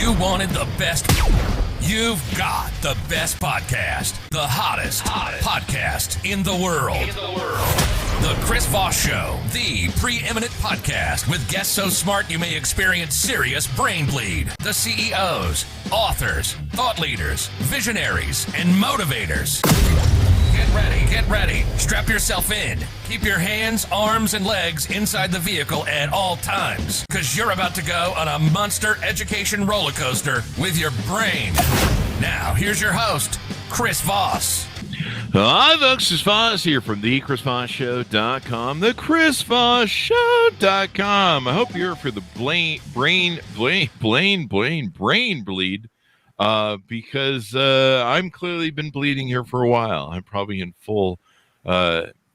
You wanted the best. You've got the best podcast. The hottest podcast in the world. The Chris Voss Show, the preeminent podcast with guests so smart you may experience serious brain bleed. The CEOs, authors, thought leaders, visionaries, and motivators. Get ready. Strap yourself in. Keep your hands, arms, and legs inside the vehicle at all times, because you're about to go on a monster education roller coaster with your brain. Now, here's your host, Chris Voss. Hi, folks. Chris Voss here from the ChrisVossShow.com, the ChrisVossShow.com. I hope you're for the brain bleed. Because I'm clearly been bleeding here for a while. I'm probably in full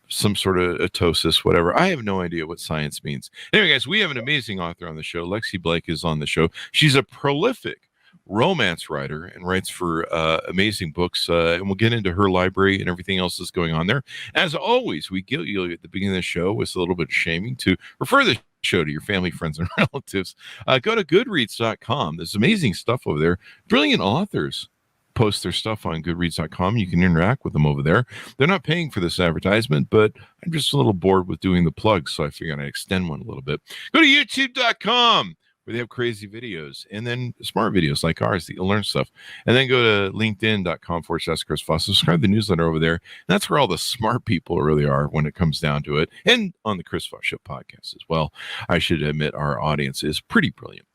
some sort of atosis, whatever. I have no idea what science means. Anyway, guys, we have an amazing author on the show. Lexi Blake is on the show. She's a prolific romance writer and writes for amazing books. And we'll get into her library and everything else that's going on there. As always, we guilt you at the beginning of the show with a little bit of shaming to refer the show to your family, friends, and relatives. Go to goodreads.com. There's amazing stuff over there. Brilliant authors post their stuff on goodreads.com. You can interact with them over there. They're not paying for this advertisement, but I'm just a little bored with doing the plugs, so I figured I'd extend one a little bit. Go to youtube.com, where they have crazy videos and then smart videos like ours that you'll learn stuff. And then go to linkedin.com/Chris Voss. Subscribe to the newsletter over there. And that's where all the smart people really are when it comes down to it. And on the Chris Voss Show podcast as well. I should admit our audience is pretty brilliant.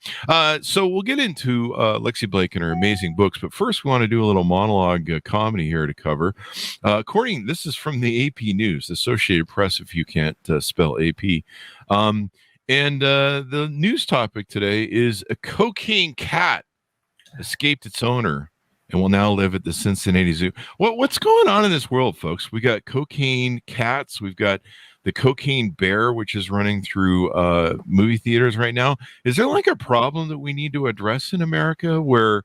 So we'll get into Lexi Blake and her amazing books. But first, we want to do a little monologue comedy here to cover. This is from the AP News, Associated Press, if you can't spell AP. And the news topic today is a cocaine cat escaped its owner and will now live at the Cincinnati Zoo. What's going on in this world, folks? We got cocaine cats. We've got the cocaine bear, which is running through movie theaters right now. Is there like a problem that we need to address in America where,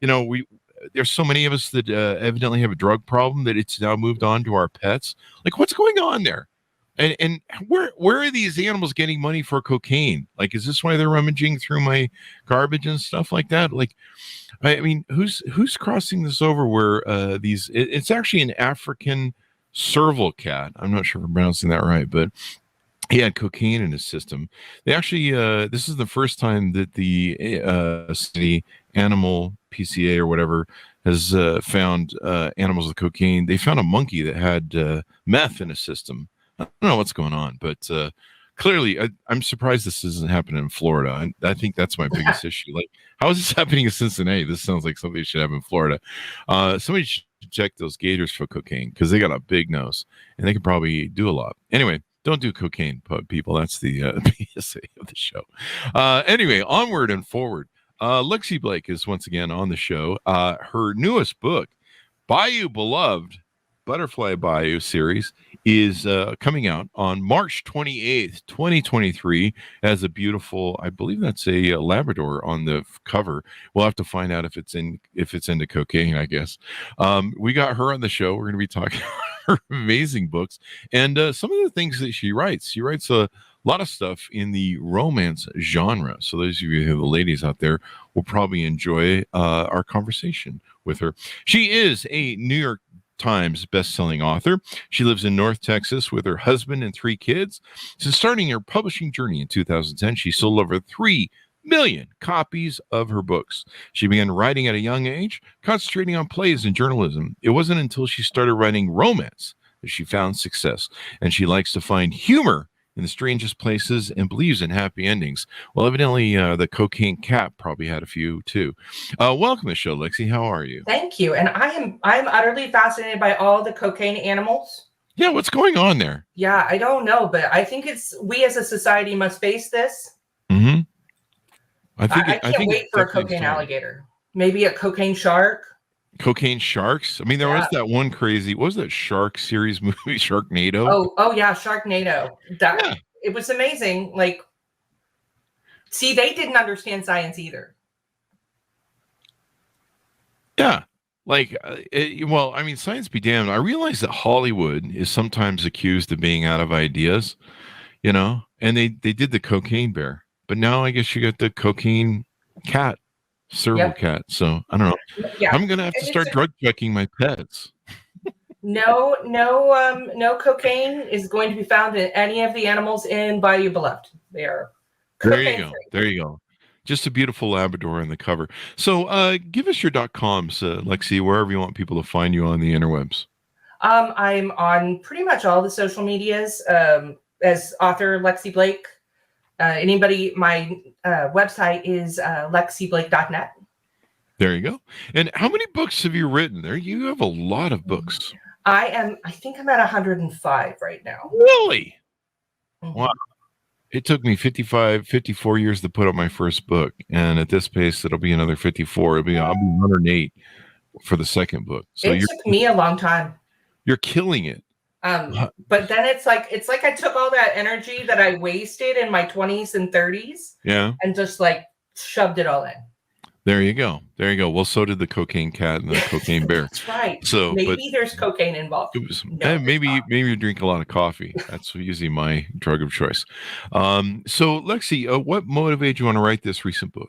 there's so many of us that evidently have a drug problem that it's now moved on to our pets? Like, what's going on there? And where are these animals getting money for cocaine? Like, is this why they're rummaging through my garbage and stuff like that? Like, I mean, who's crossing this over where it's actually an African serval cat. I'm not sure if I'm pronouncing that right, but he had cocaine in his system. They actually, this is the first time that the city animal PCA or whatever has found animals with cocaine. They found a monkey that had meth in his system. I don't know what's going on, but clearly I'm surprised this isn't happening in Florida. I think that's my biggest issue. Like, how is this happening in Cincinnati? This sounds like something that should happen in Florida. Somebody should check those gators for cocaine because they got a big nose and they could probably do a lot. Anyway, don't do cocaine, people. That's the PSA of the show. Anyway, onward and forward. Lexi Blake is once again on the show. Her newest book, Bayou Beloved, Butterfly Bayou series, is coming out on March 28th, 2023 as a beautiful, I believe that's a Labrador on the cover. We'll have to find out if it's into cocaine, I guess. We got her on the show. We're going to be talking about her amazing books and some of the things that she writes. She writes a lot of stuff in the romance genre. So those of you who are the ladies out there will probably enjoy our conversation with her. She is a New York Times best-selling author. She lives in North Texas with her husband and 3 kids. Since starting her publishing journey in 2010, she sold over 3 million copies of her books. She began writing at a young age, concentrating on plays and journalism. It wasn't until she started writing romance that she found success, and she likes to find humor in the strangest places and believes in happy endings. Well, evidently, the cocaine cat probably had a few too. Welcome to the show, Lexi. How are you? Thank you. And I'm utterly fascinated by all the cocaine animals. Yeah, what's going on there? Yeah, I don't know, but I think we as a society must face this. Mm-hmm. I can't wait for a cocaine alligator. Maybe a cocaine shark. Cocaine sharks. I mean, there was that one crazy. What was that shark series movie, Sharknado? Oh yeah, Sharknado. It was amazing. Like, see, they didn't understand science either. Yeah, like, well, I mean, science be damned. I realize that Hollywood is sometimes accused of being out of ideas, and they did the cocaine bear, but now I guess you got the cocaine cat. serval cat. So I don't know. Yeah. I'm gonna have to start drug checking my pets. No cocaine is going to be found in any of the animals in Bayou Beloved. They are There you go. There you go. Just a beautiful Labrador on the cover. So give us your .coms, Lexi, wherever you want people to find you on the interwebs. I'm on pretty much all the social medias as author Lexi Blake. My website is lexiblake.net. There you go. And how many books have you written? You have a lot of books. I think I'm at 105 right now. Really? Mm-hmm. Wow. It took me 54 years to put up my first book. And at this pace, it'll be another 54. I'll be 108 for the second book. So it took me a long time. You're killing it. But then it's like I took all that energy that I wasted in my 20s and 30s. Yeah. And just like shoved it all in. There you go. There you go. Well, so did the cocaine cat and the cocaine bear. That's right. So maybe there's cocaine involved. Maybe you drink a lot of coffee. That's usually my drug of choice. So Lexi, what motivated you want to write this recent book?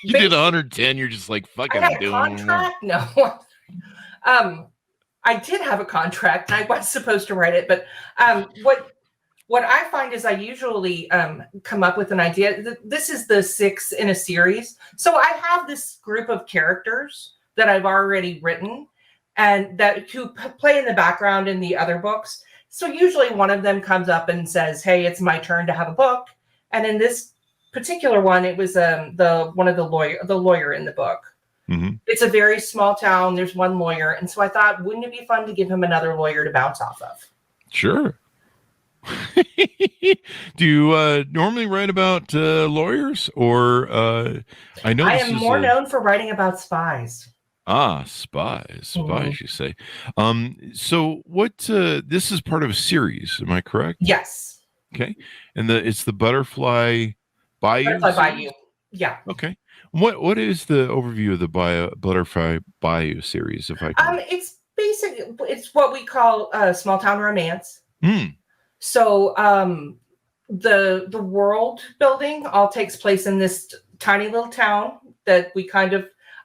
You did 110. You're just like, fuck it. I had a contract. No. I did have a contract and I was supposed to write it, but what I find is I usually come up with an idea. This is the 6th in a series. So I have this group of characters that I've already written and who play in the background in the other books. So usually one of them comes up and says, hey, it's my turn to have a book. And in this particular one, it was the lawyer in the book. Mm-hmm. It's a very small town. There's one lawyer. And so I thought, wouldn't it be fun to give him another lawyer to bounce off of? Sure. Do you normally write about lawyers, or I know I am more known for writing about spies. Spies, you say. So what? This is part of a series, am I correct? Yes. Okay, and it's the Butterfly Bayou. Bayou. Yeah. Okay. What is the overview of the Butterfly Bayou series? If I can... it's basic. It's what we call small town romance. So the world building all takes place in this tiny little town that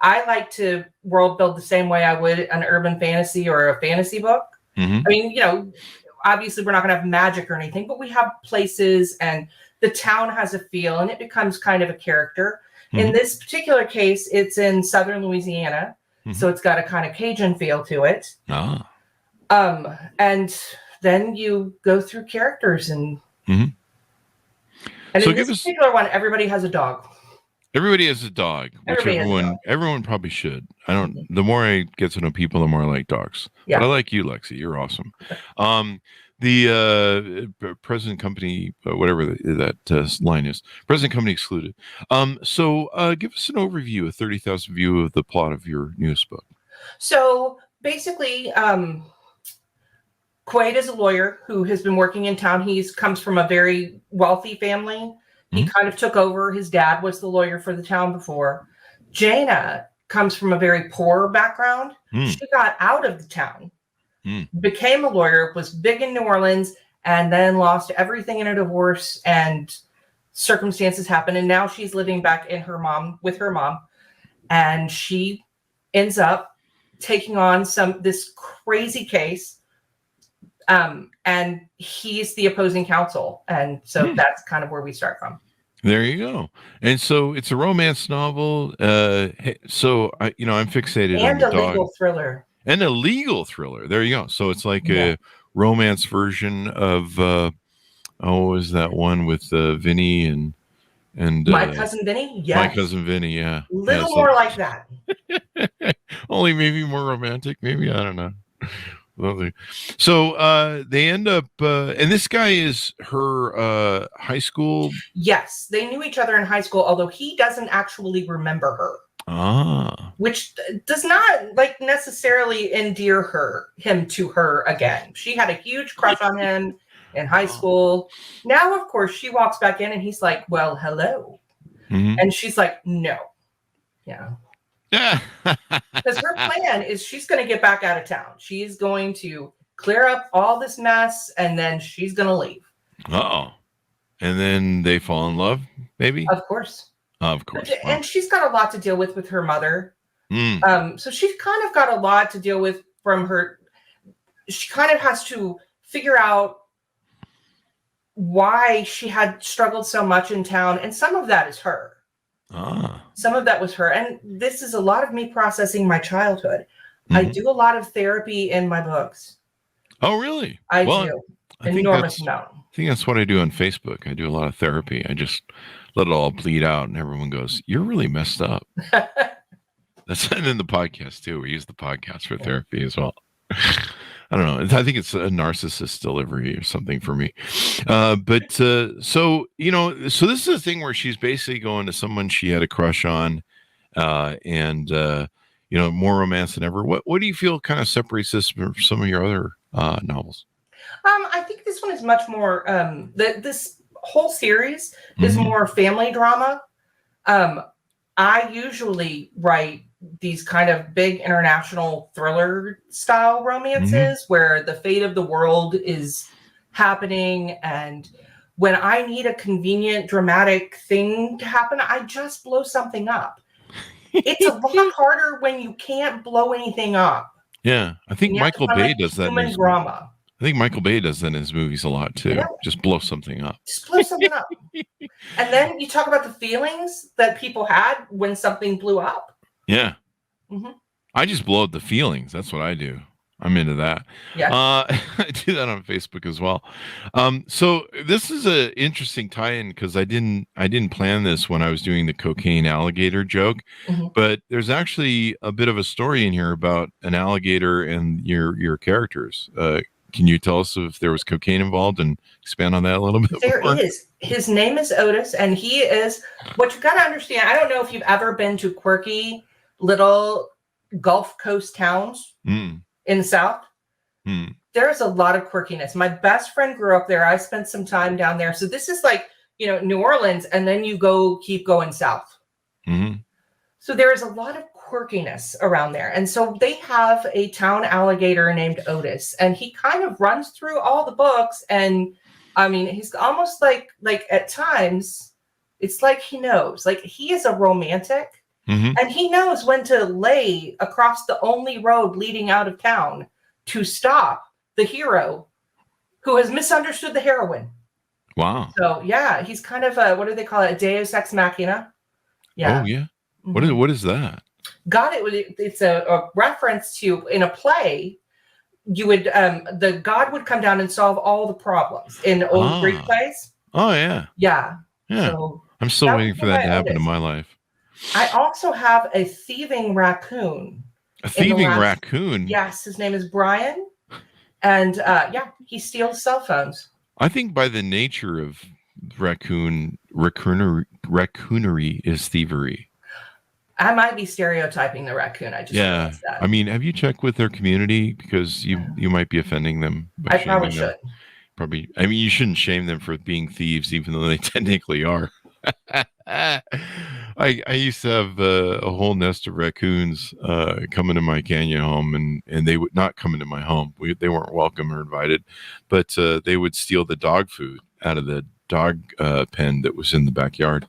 I like to world build the same way I would an urban fantasy or a fantasy book. Mm-hmm. I mean, obviously we're not going to have magic or anything, but we have places and the town has a feel and it becomes kind of a character. Mm-hmm. In this particular case, it's in southern Louisiana. Mm-hmm. So it's got a kind of Cajun feel to it. And then you go through characters and mm-hmm. And so in this particular one, everybody has a dog. Everybody has a dog, which everyone probably should. The more I get to know people, the more I like dogs. Yeah. But I like you, Lexi. You're awesome. The present company, whatever that line is, present company excluded. So give us an overview, a 30,000 view of the plot of your newest book. So basically, Quaid is a lawyer who has been working in town. He comes from a very wealthy family. He kind of took over. His dad was the lawyer for the town before. Jaina comes from a very poor background. She got out of the town, became a lawyer, was big in New Orleans, and then lost everything in a divorce and circumstances happened. And now she's living back with her mom. And she ends up taking on this crazy case. And he's the opposing counsel. And so that's kind of where we start from. There you go. And so it's a romance novel. So I'm fixated on the dog. And a legal thriller. And a legal thriller. There you go. So it's like a romance version of, what was that one with Vinny and My Cousin Vinny? Yes. My Cousin Vinny, yeah. A little more like that. Only maybe more romantic. Maybe, I don't know. Lovely. So they end up, and this guy is her high school. Yes, they knew each other in high school, although he doesn't actually remember her. Which does not necessarily endear him to her again. She had a huge crush on him in high school. Now, of course, she walks back in and he's like, well, hello. Mm-hmm. And she's like, no. Yeah. Because her plan is she's going to get back out of town. She's going to clear up all this mess and then she's going to leave. And then they fall in love. maybe? Of course. Of course. And she's got a lot to deal with her mother. Mm. So she's kind of got a lot to deal with from her. She kind of has to figure out why she had struggled so much in town. And some of that is her. Some of that was her. And this is a lot of me processing my childhood. I do a lot of therapy in my books. Oh, really? I do. Enormous amount. I think that's what I do on Facebook. I do a lot of therapy. I just let it all bleed out, and everyone goes, "You're really messed up." That's and in the podcast too. We use the podcast for therapy as well. I don't know. I think it's a narcissist delivery or something for me. So so this is a thing where she's basically going to someone she had a crush on, and more romance than ever. What do you feel kind of separates this from some of your other novels? I think this one is much more. This whole series is more family drama. I usually write these kind of big international thriller style romances where the fate of the world is happening, and when I need a convenient dramatic thing to happen, I just blow something up. It's a lot harder when you can't blow anything up. Yeah, I think Michael Bay does that. Human drama. I think Michael Bay does that in his movies a lot too. Yeah. Just blow something up. Just blow something up. And then you talk about the feelings that people had when something blew up. Yeah. I just blow up the feelings. That's what I do. I'm into that. Yeah. I do that on Facebook as well. So this is an interesting tie-in because I didn't plan this when I was doing the cocaine alligator joke, but there's actually a bit of a story in here about an alligator and your characters. Can you tell us if there was cocaine involved and expand on that a little bit? There is. His name is Otis, and he is what you got to understand. I don't know if you've ever been to quirky little Gulf Coast towns in the South. There's a lot of quirkiness. My best friend grew up there. I spent some time down there. So this is like, New Orleans, and then you keep going south. So there is a lot of quirkiness around there. And so they have a town alligator named Otis, and he kind of runs through all the books. And I mean, he's almost like at times it's like he knows, like he is a romantic. And he knows when to lay across the only road leading out of town to stop the hero who has misunderstood the heroine. Wow. So yeah, he's kind of a, what do they call it? A Deus Ex Machina. Yeah. Oh yeah. What is that? It's a reference to, in a play, you would the god would come down and solve all the problems in old Greek plays. Oh yeah. Yeah. Yeah. So I'm still waiting for that to happen in my life. I also have a thieving raccoon. A thieving raccoon? Yes, his name is Brian. And he steals cell phones. I think by the nature of raccoonery is thievery. I might be stereotyping the raccoon. I just realized that. I mean, have you checked with their community because you might be offending them? I probably should. Probably. I mean, you shouldn't shame them for being thieves, even though they technically are. I used to have a whole nest of raccoons come into my canyon home, and they would not come into my home. They weren't welcome or invited, but they would steal the dog food out of the dog pen that was in the backyard.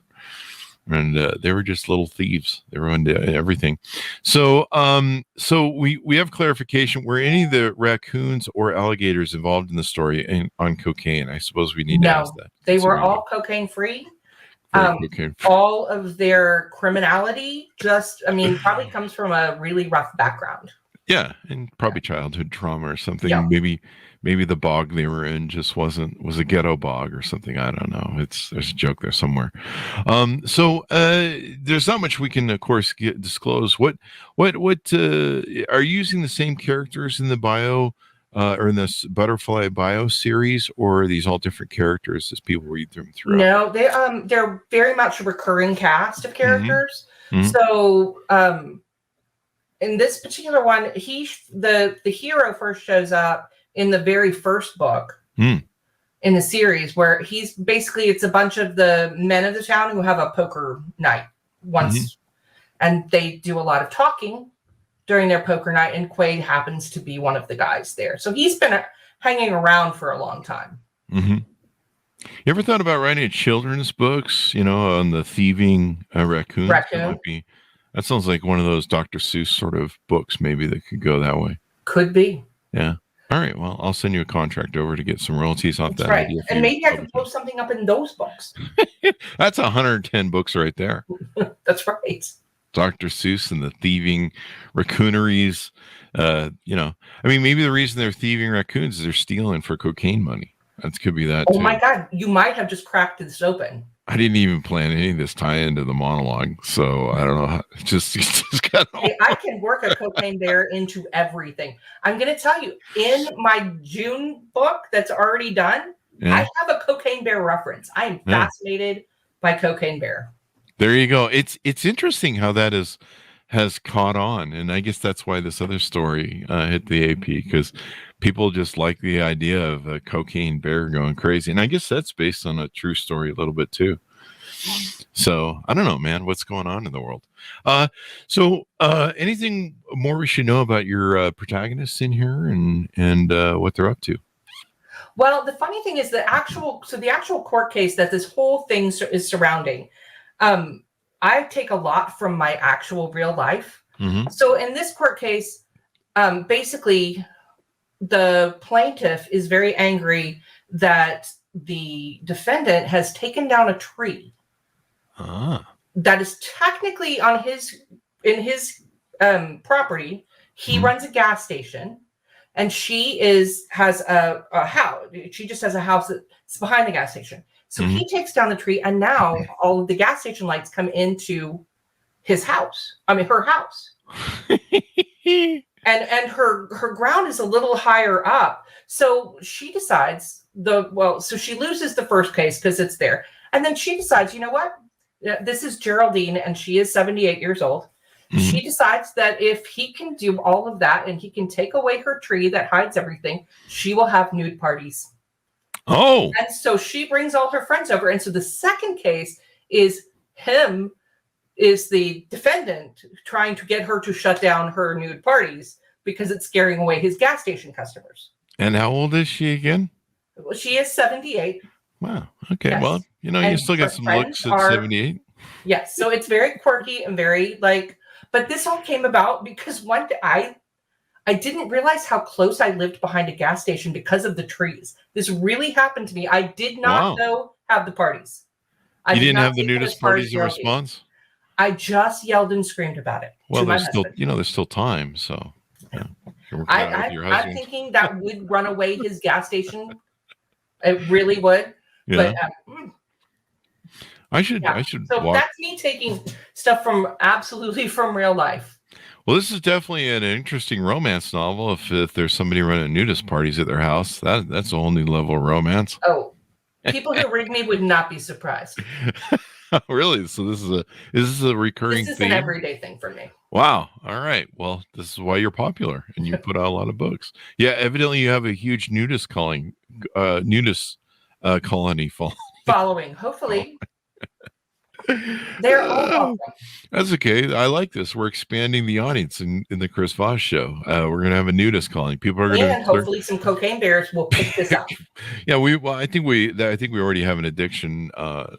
And they were just little thieves. They were into everything. So we have clarification. Were any of the raccoons or alligators involved in the story on cocaine? I suppose we need to ask that. They were all cocaine free. All of their criminality probably comes from a really rough background. Yeah, and probably childhood trauma or something. Yeah. Maybe the bog they were in just was a ghetto bog or something. I don't know. There's a joke there somewhere. So there's not much we can, of course, disclose. What are you using the same characters in the bio or in this Butterfly Bio series, or are these all different characters as people read them through? No, they're very much a recurring cast of characters. So in this particular one, the hero first shows up in the very first book in the series, where it's a bunch of the men of the town who have a poker night once, and they do a lot of talking during their poker night, and Quaid happens to be one of the guys there. So he's been hanging around for a long time. You ever thought about writing children's books, on the thieving raccoons? Raccoon That sounds like one of those Dr. Seuss sort of books, maybe, that could go that way. could be. Yeah. All right. Well, I'll send you a contract over to get some royalties off That's that right. idea. And maybe I could post something up in those books. That's 110 books right there. That's right. Dr. Seuss and the thieving raccooneries. Maybe the reason they're thieving raccoons is they're stealing for cocaine money. That could be that. Oh my God. You might have just cracked this open. I didn't even plan any of this tie into the monologue, so I don't know. It just got. Hey, I can work a cocaine bear into everything. I'm going to tell you, in my June book that's already done, I have a cocaine bear reference. I am fascinated by cocaine bear. There you go. It's interesting how that has caught on, and I guess that's why this other story hit the AP, because people just like the idea of a cocaine bear going crazy, and I guess that's based on a true story a little bit too. So I don't know, man, what's going on in the world. Anything more we should know about your protagonists in here and what they're up to? Well, the funny thing is the actual court case that this whole thing is surrounding. I take a lot from my actual real life. Mm-hmm. So in this court case, basically, the plaintiff is very angry that the defendant has taken down a tree that is technically in his property. He runs a gas station, and she has a house. She just has a house that's behind the gas station. So he takes down the tree, and now all of the gas station lights come into her house. And her ground is a little higher up. So she decides so she loses the first case because it's there. And then she decides, you know what? This is Geraldine, and she is 78 years old. Mm-hmm. She decides that if he can do all of that and he can take away her tree that hides everything, she will have nude parties. Oh. And so she brings all her friends over. And so the second case is the defendant trying to get her to shut down her nude parties because it's scaring away his gas station customers. And how old is she again? Well, she is 78. Wow. Okay. Yes. Well, you still got some looks at 78. Yes. So it's very quirky and very but this all came about because one day I didn't realize how close I lived behind a gas station because of the trees. This really happened to me. I did not have the parties. You didn't have the nudist parties in response? I just yelled and screamed about it. Well, there's still time. So I'm thinking that would run away his gas station. It really would. Yeah. But I should. So that's me taking stuff from real life. Well, this is definitely an interesting romance novel. If there's somebody running nudist parties at their house, that's a whole new level of romance. Oh, people who read me would not be surprised. Really? So is this a recurring theme? This is an everyday thing for me. Wow. All right. Well, this is why you're popular and you put out a lot of books. Yeah. Evidently, you have a huge nudist colony following. Hopefully. They're all welcome. That's okay. I like this. We're expanding the audience in the Chris Voss Show. We're going to have a nudist colony. People are going to, and hopefully some cocaine bears will pick this up. Yeah, I think we already have an addiction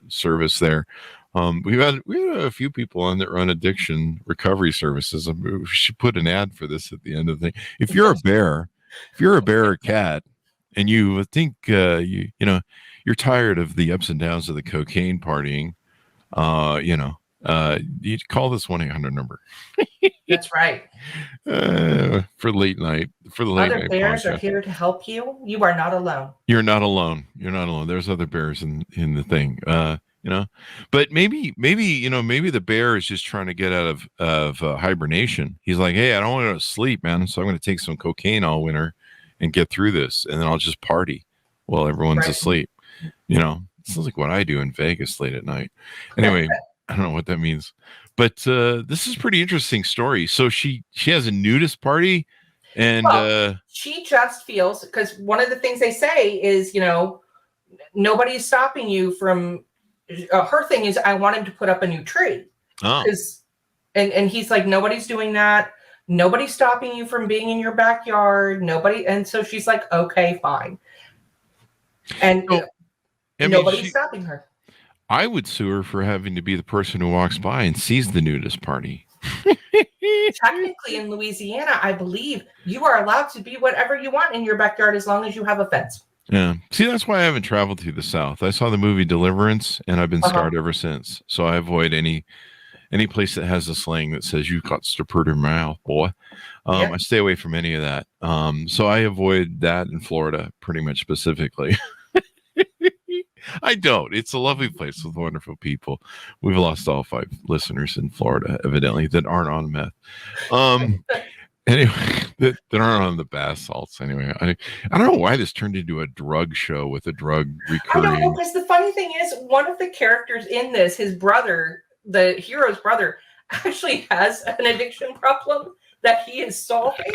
service there. We had a few people on that run addiction recovery services. We should put an ad for this at the end of the thing. If you're a bear or cat, and you think you're tired of the ups and downs of the cocaine partying, you call this 1-800 number. That's right. For late night. Other bears are here to help you. You are not alone. You're not alone. There's other bears in the thing. But maybe the bear is just trying to get out of hibernation. He's like, hey, I don't want to go to sleep, man. So I'm going to take some cocaine all winter and get through this, and then I'll just party while everyone's asleep. Sounds like what I do in Vegas late at night. Anyway, I don't know what that means, but this is a pretty interesting story. So she has a nudist party, and she just feels, because one of the things they say is, nobody's stopping you from. Her thing is, I want him to put up a new tree. Oh. And he's like, nobody's doing that. Nobody's stopping you from being in your backyard. Nobody. And so she's like, okay, fine. And Nobody's stopping her. I would sue her for having to be the person who walks by and sees the nudist party. Technically, in Louisiana, I believe you are allowed to be whatever you want in your backyard as long as you have a fence. Yeah. See, that's why I haven't traveled through the South. I saw the movie Deliverance, and I've been scarred ever since. So I avoid any place that has a slang that says "you got to put her mouth, boy." I stay away from any of that. So I avoid that in Florida, pretty much specifically. I don't. It's a lovely place with wonderful people. We've lost all 5 listeners in Florida, evidently, that aren't on meth. Anyway, that aren't on the bath salts. Anyway, I don't know why this turned into a drug show with a drug recurring. I don't know, because the funny thing is, one of the characters in this, his brother, the hero's brother, actually has an addiction problem that he is solving,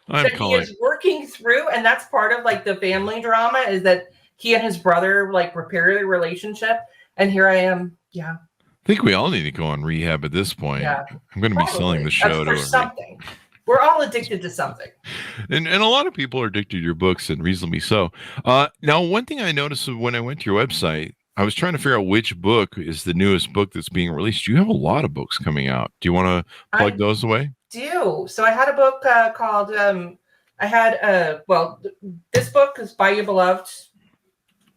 he is working through, and that's part of like the family drama, is that he and his brother like repair their relationship, and here I am. Yeah, I think we all need to go on rehab at this point. Yeah, I'm going to be selling the show to something. We're all addicted to something. And a lot of people are addicted to your books, and reasonably so. Now, one thing I noticed when I went to your website, I was trying to figure out which book is the newest book that's being released. You have a lot of books coming out. Do you want to plug those away? Do. So I had a book called, this book is Bayou Beloved.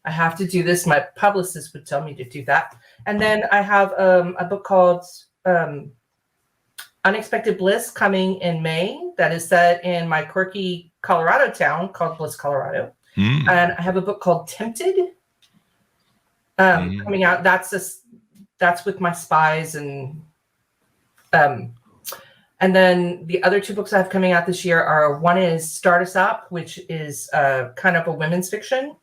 I have to do this. My publicist would tell me to do that. And then I have a book called Unexpected Bliss coming in May that is set in my quirky Colorado town called Bliss, Colorado. And I have a book called Tempted coming out. That's with my spies and then the other 2 books I have coming out this year are, one is Start Us Up, which is kind of a women's fiction.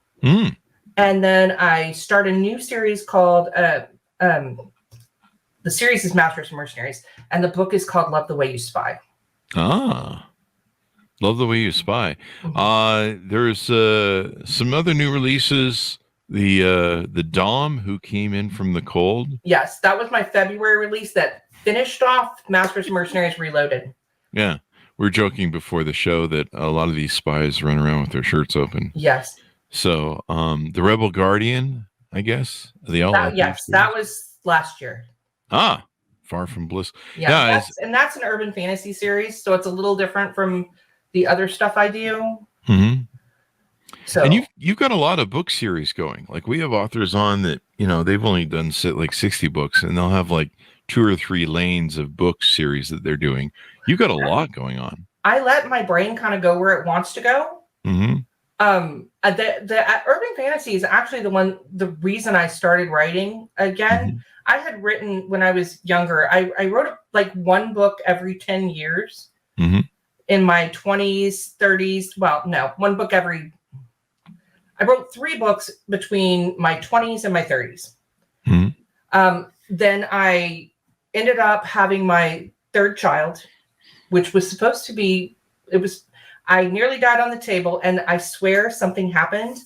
And then I start a new series called the series is Masters and Mercenaries, and the book is called Love the Way You Spy. Love the Way You Spy. There's some other new releases. The Dom Who Came In From the Cold. Yes, that was my February release that finished off Masters and Mercenaries Reloaded. Yeah, we were joking before the show that a lot of these spies run around with their shirts open. Yes. So, the Rebel Guardian, I guess. That was last year. Far From Bliss. Yeah, that's an urban fantasy series, so it's a little different from the other stuff I do. So, and you've got a lot of book series going. Like, we have authors on that, they've only done like 60 books, and they'll have like 2 or 3 lanes of book series that they're doing. You've got a lot going on. I let my brain kind of go where it wants to go. The urban fantasy is actually the reason I started writing again. I had written when I was younger. I wrote like 1 book every 10 years in my 20s, 30s. Well, no, 1 book I wrote 3 books between my 20s and my 30s. Then I ended up having my 3rd child, which was supposed to be, I nearly died on the table, and I swear something happened.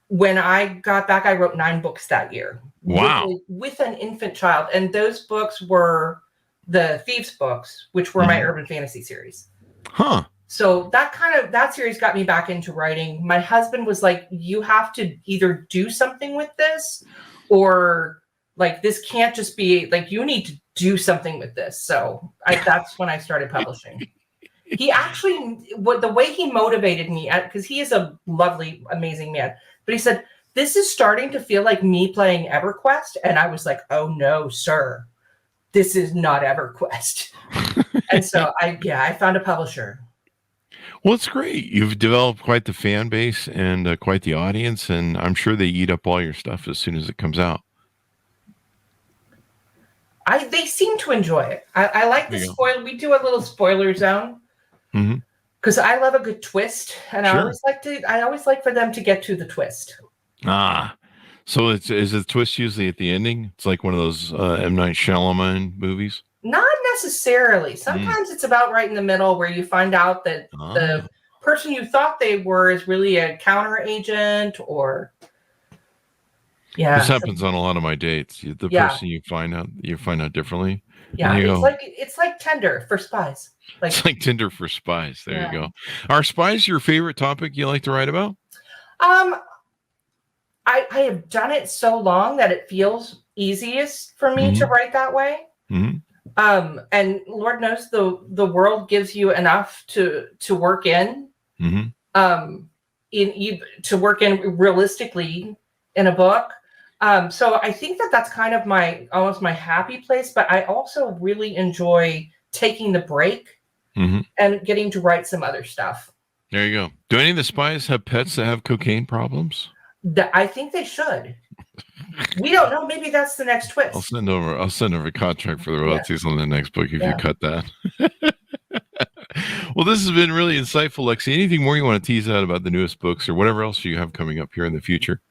When I got back, I wrote 9 books that year. Wow. With an infant child. And those books were the Thieves books, which were my urban fantasy series. So that series got me back into writing. My husband was like, you have to either do something with this, or like, this can't just be like, you need to do something with this. So that's when I started publishing. He actually, the way he motivated me, because he is a lovely, amazing man, but he said, this is starting to feel like me playing EverQuest. And I was like, oh no, sir, this is not EverQuest. And so I found a publisher. Well, it's great. You've developed quite the fan base and quite the audience, and I'm sure they eat up all your stuff as soon as it comes out. They seem to enjoy it. I like the spoiler. We do a little spoiler zone. Because I love a good twist, and I always like for them to get to the twist. So is the twist usually at the ending? It's like one of those M. Night Shyamalan movies? Not necessarily. Sometimes it's about right in the middle, where you find out that the person you thought they were is really a counter agent, or this happens on a lot of my dates. The person you find out differently. Yeah, it's like Tinder for spies. It's like Tinder for spies. There you go. Are spies your favorite topic you like to write about? I have done it so long that it feels easiest for me to write that way. And Lord knows the world gives you enough to work in, to work in realistically in a book. So I think that's kind of almost my happy place, but I also really enjoy taking the break and getting to write some other stuff. There you go. Do any of the spies have pets that have cocaine problems? I think they should. We don't know. Maybe that's the next twist. I'll send over a contract for the royalties on the next book if you cut that. Well, this has been really insightful, Lexi. Anything more you want to tease out about the newest books or whatever else you have coming up here in the future?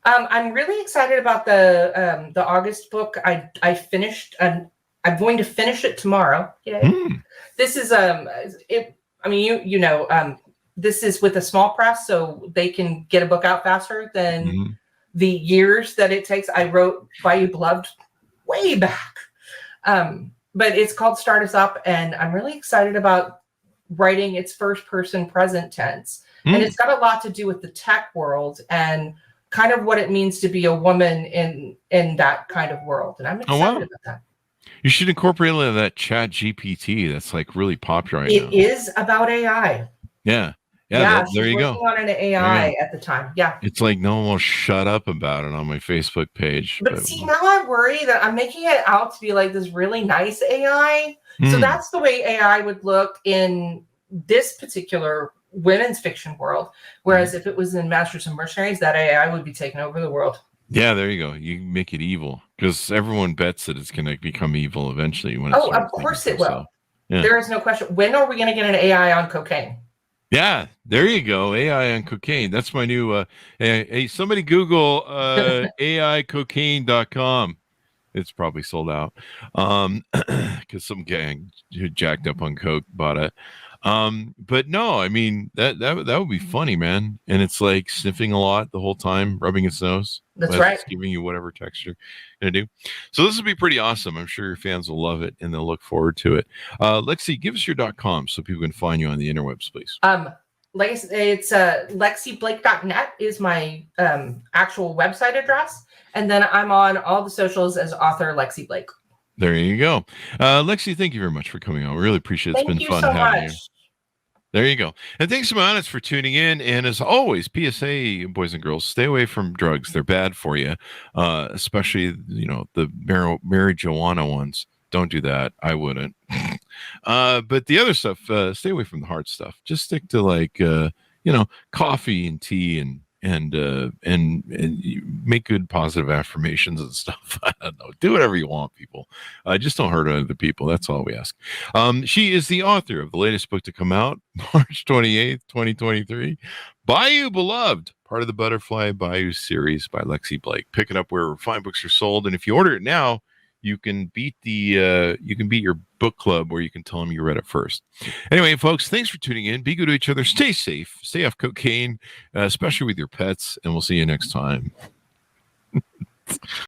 I'm really excited about the August book. I finished, and I'm going to finish it tomorrow. Yay. This is this is with a small press, so they can get a book out faster than the years that it takes. I wrote Bayou Beloved way back. But it's called Start Us Up, and I'm really excited about writing its first person present tense. And it's got a lot to do with the tech world and kind of what it means to be a woman in that kind of world. And I'm excited about that. You should incorporate that Chat GPT that's like really popular right now. It is about AI. Yeah, there you go. Working on an AI at the time. Yeah. It's like no one will shut up about it on my Facebook page. But see, now I worry that I'm making it out to be like this really nice AI. So that's the way AI would look in this particular women's fiction world. Whereas if it was in Masters and Mercenaries, that AI would be taking over the world. Yeah, there you go. You make it evil because everyone bets that it's going to become evil eventually. Of course it will. So, yeah. There is no question. When are we going to get an AI on cocaine? Yeah, there you go. AI on cocaine. That's my new. Hey, somebody Google AIcocaine.com. It's probably sold out because some gang who jacked up on coke bought it. But no, I mean that would be funny, man. And it's like sniffing a lot the whole time, rubbing its nose. That's right. It's giving you whatever texture you're gonna do. So this will be pretty awesome. I'm sure your fans will love it and they'll look forward to it. Lexi, give us your .com so people can find you on the interwebs, please. It's lexiblake.net is my actual website address, and then I'm on all the socials as author Lexi Blake. There you go. Lexi, thank you very much for coming on. We really appreciate it. It's been fun having you. There you go. And thanks to my audience for tuning in. And as always, PSA, boys and girls, stay away from drugs. They're bad for you, especially, the marijuana ones. Don't do that. I wouldn't. But the other stuff, stay away from the hard stuff. Just stick to coffee and tea and you make good positive affirmations and stuff. I don't know. Do whatever you want, people. Just don't hurt other people. That's all we ask. She is the author of the latest book to come out, March 28th, 2023, Bayou Beloved, part of the Butterfly Bayou series by Lexi Blake. Pick it up wherever fine books are sold. And if you order it now, you can beat your book club where you can tell them you read it first. Anyway, folks, thanks for tuning in. Be good to each other. Stay safe. Stay off cocaine, especially with your pets. And we'll see you next time.